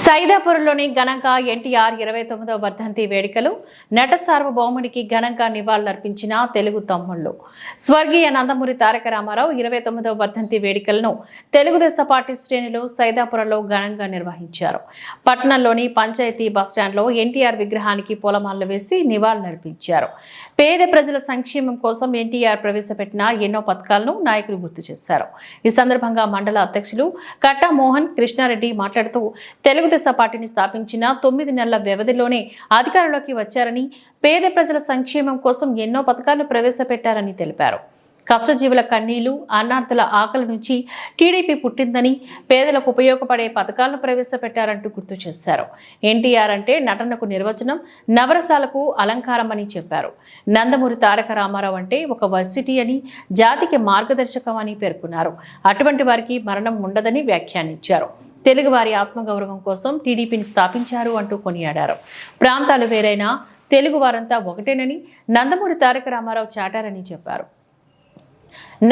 సైదాపురంలోని ఘనంగా ఎన్టీఆర్ 29వ వర్ధంతి వేడుకలు నట సార్వభౌమునికి ఘనంగా నివాళులర్పించిన తెలుగు తమ్ముళ్లు. స్వర్గీయ నందమూరి తారక రామారావు 29వ వర్ధంతి వేడుకలను తెలుగుదేశం పార్టీ శ్రేణులు సైదాపురంలో ఘనంగా నిర్వహించారు. పట్టణంలోని పంచాయతీ బస్టాండ్లో ఎన్టీఆర్ విగ్రహానికి పూలమాలలు వేసి నివాళులర్పించారు. పేద ప్రజల సంక్షేమం కోసం ఎన్టీఆర్ ప్రవేశపెట్టిన ఎన్నో పథకాలను నాయకులు గుర్తు చేశారు. ఈ సందర్భంగా మండల అధ్యక్షులు కట్టా మోహన్ కృష్ణారెడ్డి మాట్లాడుతూ తెలుగుదేశం పార్టీని స్థాపించిన 9 నెలల వ్యవధిలోనే అధికారంలోకి వచ్చారని, పేద ప్రజల సంక్షేమం కోసం ఎన్నో పథకాలను ప్రవేశపెట్టారని తెలిపారు. కష్టజీవుల కన్నీళ్లు, అన్నార్థుల ఆకలి నుంచి టీడీపీ పుట్టిందని, పేదలకు ఉపయోగపడే పథకాలను ప్రవేశపెట్టారంటూ గుర్తు చేశారు. ఎన్టీఆర్ అంటే నటనకు నిర్వచనం, నవరసాలకు అలంకారం అని చెప్పారు. నందమూరి తారక రామారావు అంటే ఒక వర్సిటీ అని, జాతికి మార్గదర్శకం అని పేర్కొన్నారు. అటువంటి వారికి మరణం ఉండదని వ్యాఖ్యానించారు. తెలుగువారి ఆత్మగౌరవం కోసం టీడీపీని స్థాపించారు అంటూ కొనియాడారు. ప్రాంతాలు వేరైనా తెలుగు వారంతా ఒకటేనని నందమూరి తారక రామారావు చాటారని చెప్పారు.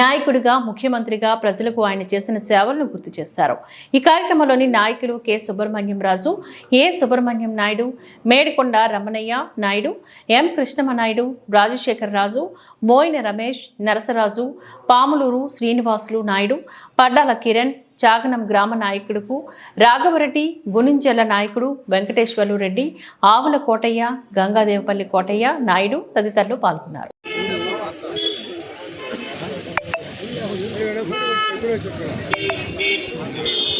నాయకుడిగా, ముఖ్యమంత్రిగా ప్రజలకు ఆయన చేసిన సేవలను గుర్తు చేస్తారు. ఈ కార్యక్రమంలోని నాయకులు కె సుబ్రహ్మణ్యం రాజు, ఏ సుబ్రహ్మణ్యం నాయుడు, మేడికొండ రమణయ్య నాయుడు, ఎం కృష్ణమ నాయుడు, రాజశేఖర్ రాజు, మోయిన రమేష్, నరసరాజు, పాములూరు శ్రీనివాసులు నాయుడు, పడ్డాల కిరణ్, చాగనం గ్రామ నాయకుడుకు రాఘవరెడ్డి, గుణింజల నాయకుడు వెంకటేశ్వర్లు రెడ్డి, ఆవుల కోటయ్య, గంగాదేవపల్లి కోటయ్య నాయుడు తదితరులు పాల్గొన్నారు. ఇప్పుడు